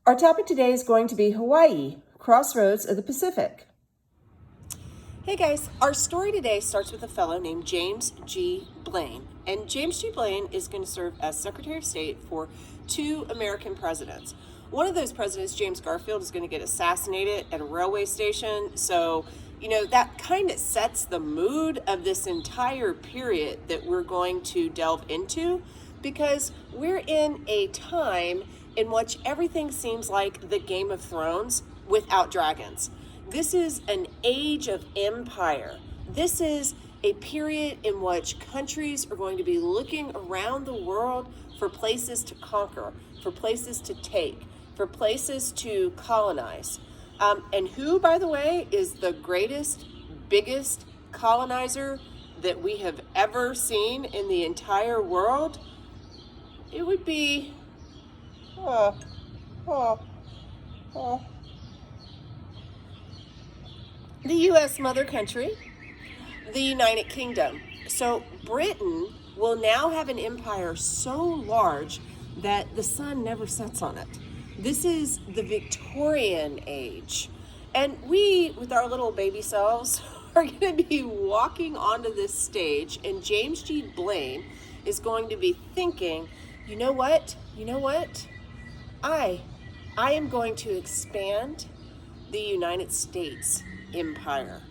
Our topic today is going to be Hawaii, crossroads of the Pacific. Hey guys, our story today starts with a fellow named James G. Blaine. And James G. Blaine is going to serve as Secretary of State for 2 American presidents. One of those presidents, James Garfield, is going to get assassinated at a railway station. So, that kind of sets the mood of this entire period that we're going to delve into, because we're in a time in which everything seems like the Game of Thrones without dragons. This is an age of empire. This is a period in which countries are going to be looking around the world for places to conquer, for places to take, for places to colonize. And who, by the way, is the greatest, biggest colonizer that we have ever seen in the entire world? It would be, the U.S. mother country, the United Kingdom. So Britain will now have an empire so large that the sun never sets on it. This is the Victorian age. And we, with our little baby selves, are going to be walking onto this stage, and James G. Blaine is going to be thinking, you know what? I am going to expand the United States empire.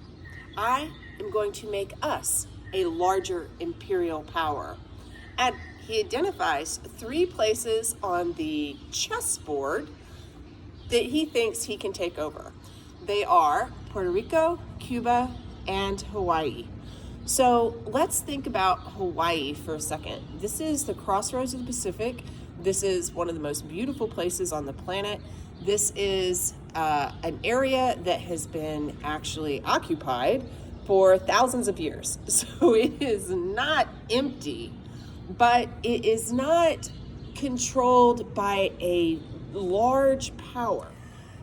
I am going to make us a larger imperial power. And he identifies 3 places on the chessboard that he thinks he can take over. They are Puerto Rico, Cuba, and Hawaii. So let's think about Hawaii for a second. This is the crossroads of the Pacific. This is one of the most beautiful places on the planet. This is an area that has been actually occupied for thousands of years. So it is not empty, but it is not controlled by a large power.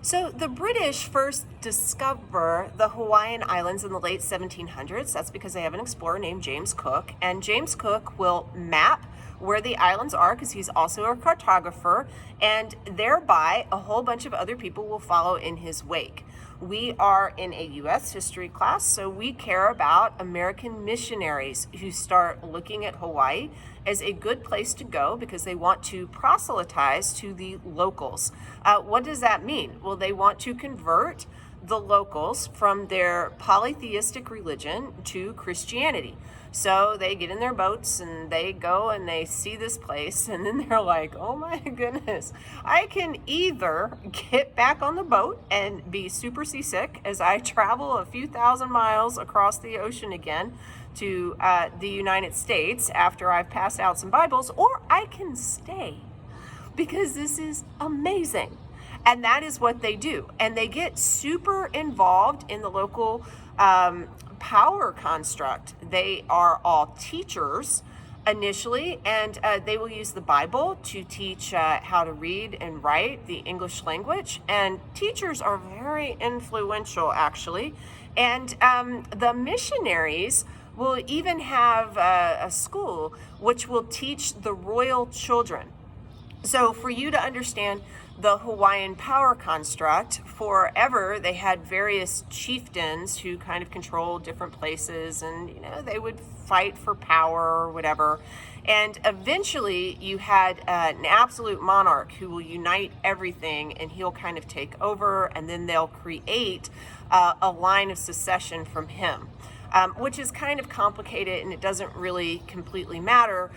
So the British first discover the Hawaiian Islands in the late 1700s. That's because they have an explorer named James Cook. And James Cook will map where the islands are, because he's also a cartographer, and thereby a whole bunch of other people will follow in his wake. We are in a U.S. history class, so we care about American missionaries who start looking at Hawaii as a good place to go because they want to proselytize to the locals. What does that mean? Well, they want to convert the locals from their polytheistic religion to Christianity. So they get in their boats and they go and they see this place, and then they're like, oh my goodness, I can either get back on the boat and be super seasick as I travel a few thousand miles across the ocean again to the United States after I've passed out some Bibles, or I can stay because this is amazing. And that is what they do. And they get super involved in the local power construct. They are all teachers initially, and they will use the Bible to teach how to read and write the English language. And teachers are very influential, actually. And the missionaries will even have a school which will teach the royal children. So for you to understand the Hawaiian power construct, forever they had various chieftains who kind of controlled different places, and they would fight for power or whatever. And eventually you had an absolute monarch who will unite everything, and he'll kind of take over, and then they'll create a line of succession from him. Which is kind of complicated, and it doesn't really completely matter.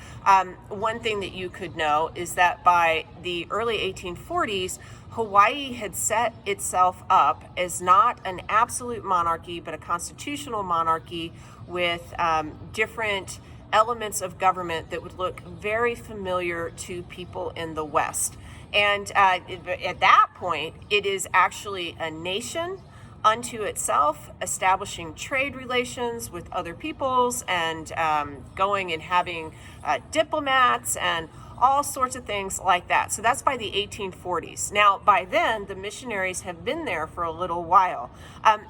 One thing that you could know is that by the early 1840s, Hawaii had set itself up as not an absolute monarchy, but a constitutional monarchy with different elements of government that would look very familiar to people in the West. And at that point, it is actually a nation unto itself, establishing trade relations with other peoples, and going and having diplomats and all sorts of things like that. So that's by the 1840s. Now, by then, the missionaries have been there for a little while.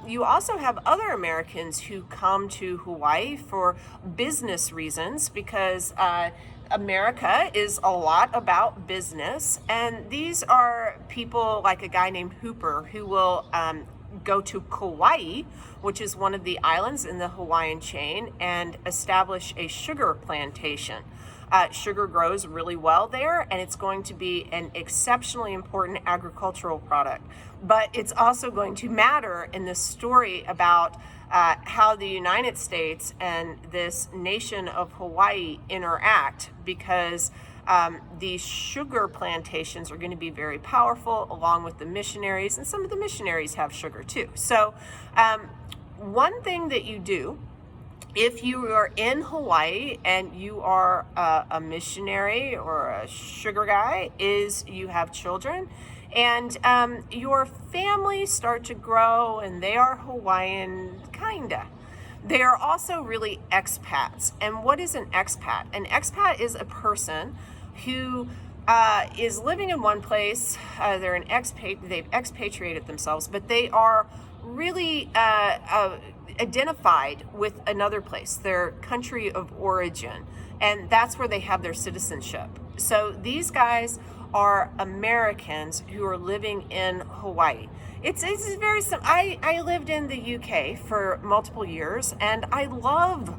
You also have other Americans who come to Hawaii for business reasons, because America is a lot about business, and these are people like a guy named Hooper who will go to Kauai, which is one of the islands in the Hawaiian chain, and establish a sugar plantation. Sugar grows really well there, and it's going to be an exceptionally important agricultural product. But it's also going to matter in this story about how the United States and this nation of Hawaii interact, because these sugar plantations are going to be very powerful, along with the missionaries, and some of the missionaries have sugar too. So one thing that you do if you are in Hawaii and you are a missionary or a sugar guy is you have children, and your families start to grow, and they are Hawaiian, kinda. They are also really expats. And what is an expat? An expat is a person who is living in one place. They're they've expatriated themselves, but they are really identified with another place, their country of origin, and that's where they have their citizenship. So these guys are Americans who are living in Hawaii. It's very simple. I lived in the UK for multiple years, and I love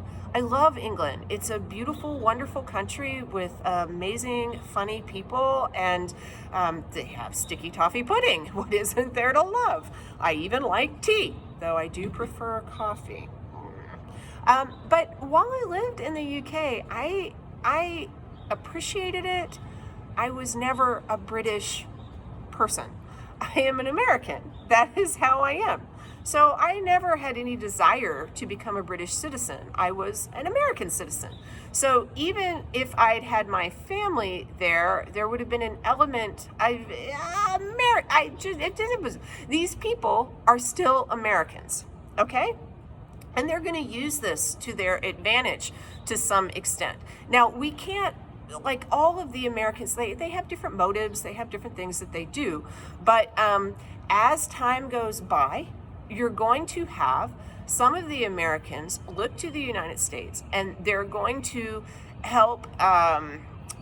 England. It's a beautiful, wonderful country with amazing, funny people, and they have sticky toffee pudding. What isn't there to love? I even like tea, though I do prefer coffee. But while I lived in the UK, I appreciated it. I was never a British person. I am an American. That is how I am. So I never had any desire to become a British citizen. I was an American citizen. So even if I'd had my family there, there would have been an element these people are still Americans, okay? And they're going to use this to their advantage to some extent. Now, we can't, like all of the Americans, they have different motives, they have different things that they do. But as time goes by, you're going to have some of the Americans look to the United States, and they're going to help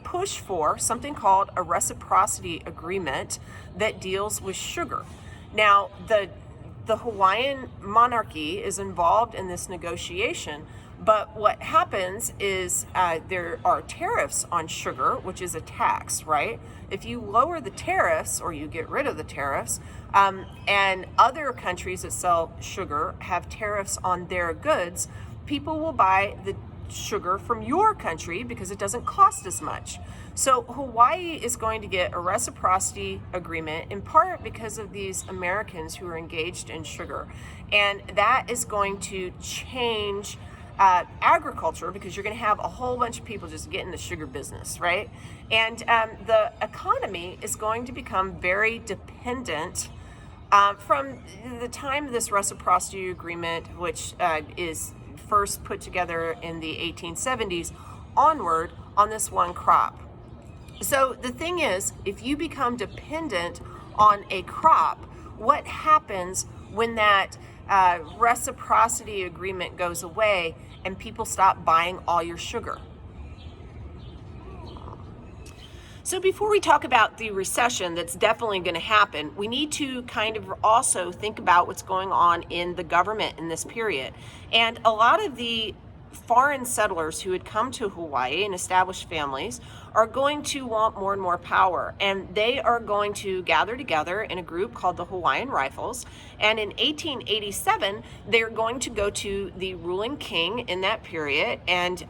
push for something called a reciprocity agreement that deals with sugar. Now, the Hawaiian monarchy is involved in this negotiation, but what happens is there are tariffs on sugar, which is a tax, right? If you lower the tariffs or you get rid of the tariffs, and other countries that sell sugar have tariffs on their goods, people will buy the sugar from your country because it doesn't cost as much. So Hawaii is going to get a reciprocity agreement, in part because of these Americans who are engaged in sugar. And that is going to change agriculture, because you're going to have a whole bunch of people just getting the sugar business, right? And the economy is going to become very dependent from the time of this reciprocity agreement, which is first put together in the 1870s onward, on this one crop. So the thing is, if you become dependent on a crop, what happens when that reciprocity agreement goes away and people stop buying all your sugar? So before we talk about the recession that's definitely going to happen, we need to kind of also think about what's going on in the government in this period. And a lot of the foreign settlers who had come to Hawaii and established families are going to want more and more power, and they are going to gather together in a group called the Hawaiian Rifles. And in 1887, they're going to go to the ruling king in that period and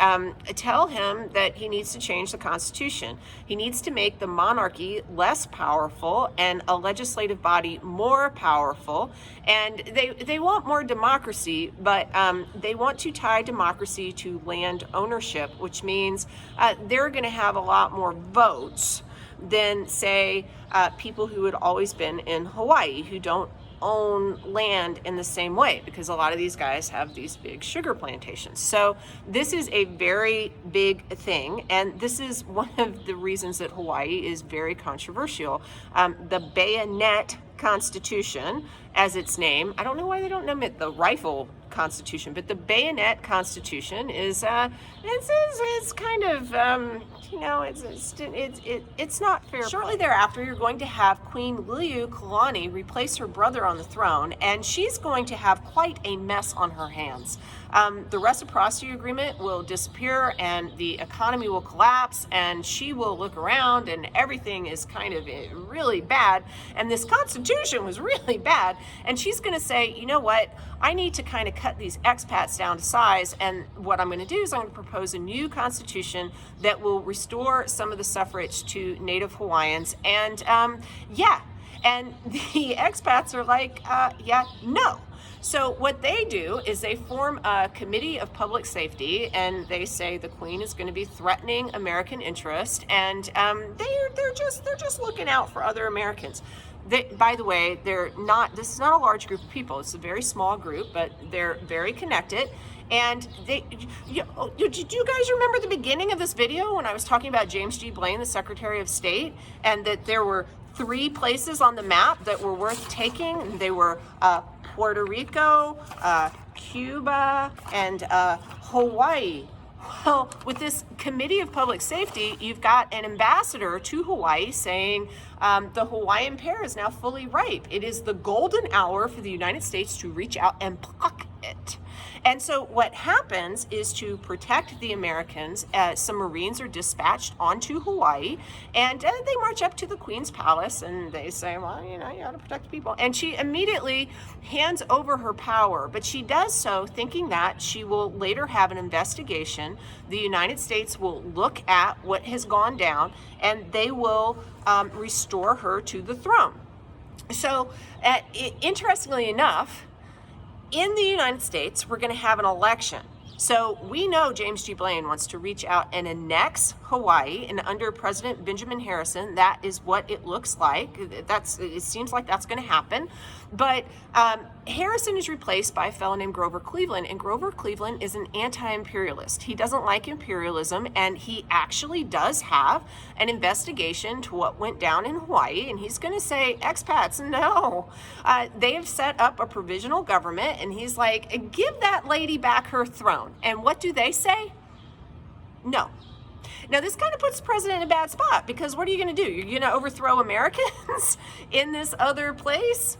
tell him that he needs to change the Constitution. He needs to make the monarchy less powerful and a legislative body more powerful. And they want more democracy, but they want to tie democracy to land ownership, which means they're going to have a lot more votes than, say, people who had always been in Hawaii, who don't own land in the same way, because a lot of these guys have these big sugar plantations. So this is a very big thing, and this is one of the reasons that Hawaii is very controversial. The Bayonet Constitution, as its name, I don't know why they don't name it the Rifle constitution, but the bayonet constitution is it's kind of it's not fair. Shortly thereafter, you're going to have Queen Liliuokalani replace her brother on the throne, and she's going to have quite a mess on her hands. The reciprocity agreement will disappear, and the economy will collapse, and she will look around, and everything is kind of really bad, and this constitution was really bad, and she's going to say, you know what, I need to kind of cut these expats down to size, and what I'm going to do is I'm going to propose a new constitution that will restore some of the suffrage to Native Hawaiians, and and the expats are like, no. So what they do is they form a committee of public safety, and they say the Queen is going to be threatening American interest, and they're just looking out for other Americans. By the way, this is not a large group of people. It's a very small group, but they're very connected. And did you guys remember the beginning of this video when I was talking about James G. Blaine, the Secretary of State, and that there were 3 places on the map that were worth taking? They were Puerto Rico, Cuba, and Hawaii. Well, with this Committee of Public Safety, you've got an ambassador to Hawaii saying the Hawaiian pear is now fully ripe. It is the golden hour for the United States to reach out and pluck it. And so what happens is, to protect the Americans, some Marines are dispatched onto Hawaii, and they march up to the Queen's Palace, and they say, well, you got to protect the people. And she immediately hands over her power, but she does so thinking that she will later have an investigation. The United States will look at what has gone down, and they will restore her to the throne. So, interestingly enough, in the United States, we're going to have an election. So we know James G. Blaine wants to reach out and annex Hawaii, and under President Benjamin Harrison, that is what it looks like. It seems like that's going to happen. But Harrison is replaced by a fellow named Grover Cleveland, and Grover Cleveland is an anti-imperialist. He doesn't like imperialism, and he actually does have an investigation to what went down in Hawaii, and he's going to say, expats, no. They have set up a provisional government, and he's like, give that lady back her throne. And what do they say? No. Now, this kind of puts the president in a bad spot, because what are you going to do? You're going to overthrow Americans in this other place?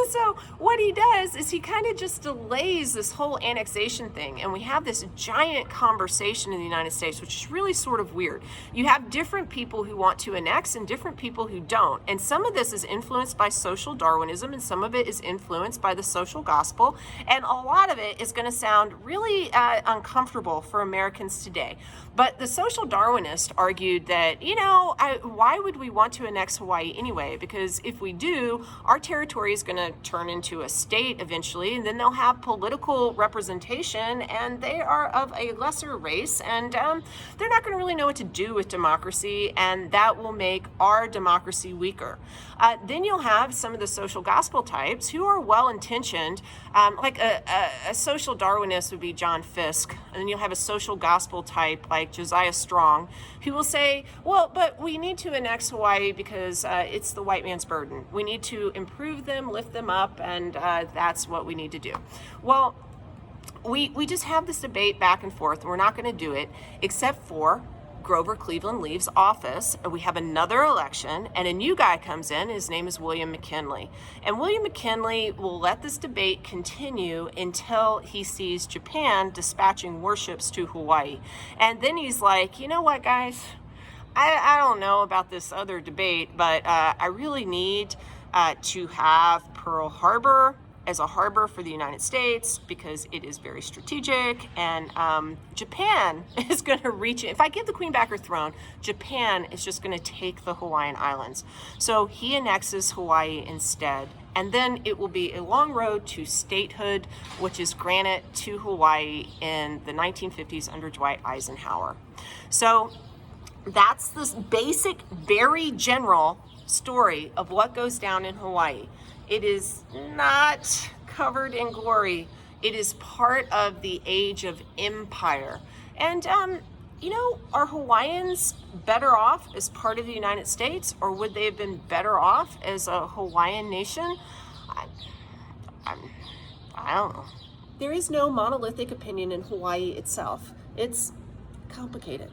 So what he does is he kind of just delays this whole annexation thing, and we have this giant conversation in the United States, which is really sort of weird. You have different people who want to annex and different people who don't, and some of this is influenced by social Darwinism, and some of it is influenced by the social gospel, and a lot of it is going to sound really uncomfortable for Americans today. But the social Darwinists argued that, why would we want to annex Hawaii anyway? Because if we do, our territory is going to turn into a state eventually, and then they'll have political representation, and they are of a lesser race, and they're not going to really know what to do with democracy, and that will make our democracy weaker. Then you'll have some of the social gospel types who are well-intentioned, like a social Darwinist would be John Fiske, and then you'll have a social gospel type like Josiah Strong, who will say, well, but we need to annex Hawaii because it's the white man's burden. We need to improve them, lift them up, and that's what we need to do. Well, we just have this debate back and forth, and we're not going to do it, except for Grover Cleveland leaves office, and we have another election, and a new guy comes in. His name is William McKinley. And William McKinley will let this debate continue until he sees Japan dispatching warships to Hawaii. And then he's like, you know what, guys? I don't know about this other debate, but I really need to have Pearl Harbor as a harbor for the United States, because it is very strategic, and Japan is going to reach it. If I give the Queen back her throne, Japan is just going to take the Hawaiian Islands. So he annexes Hawaii instead, and then it will be a long road to statehood, which is granted to Hawaii in the 1950s under Dwight Eisenhower. So that's this basic, very general story of what goes down in Hawaii. It is not covered in glory. It is part of the age of empire. And, are Hawaiians better off as part of the United States, or would they have been better off as a Hawaiian nation? I don't know. There is no monolithic opinion in Hawaii itself. It's complicated.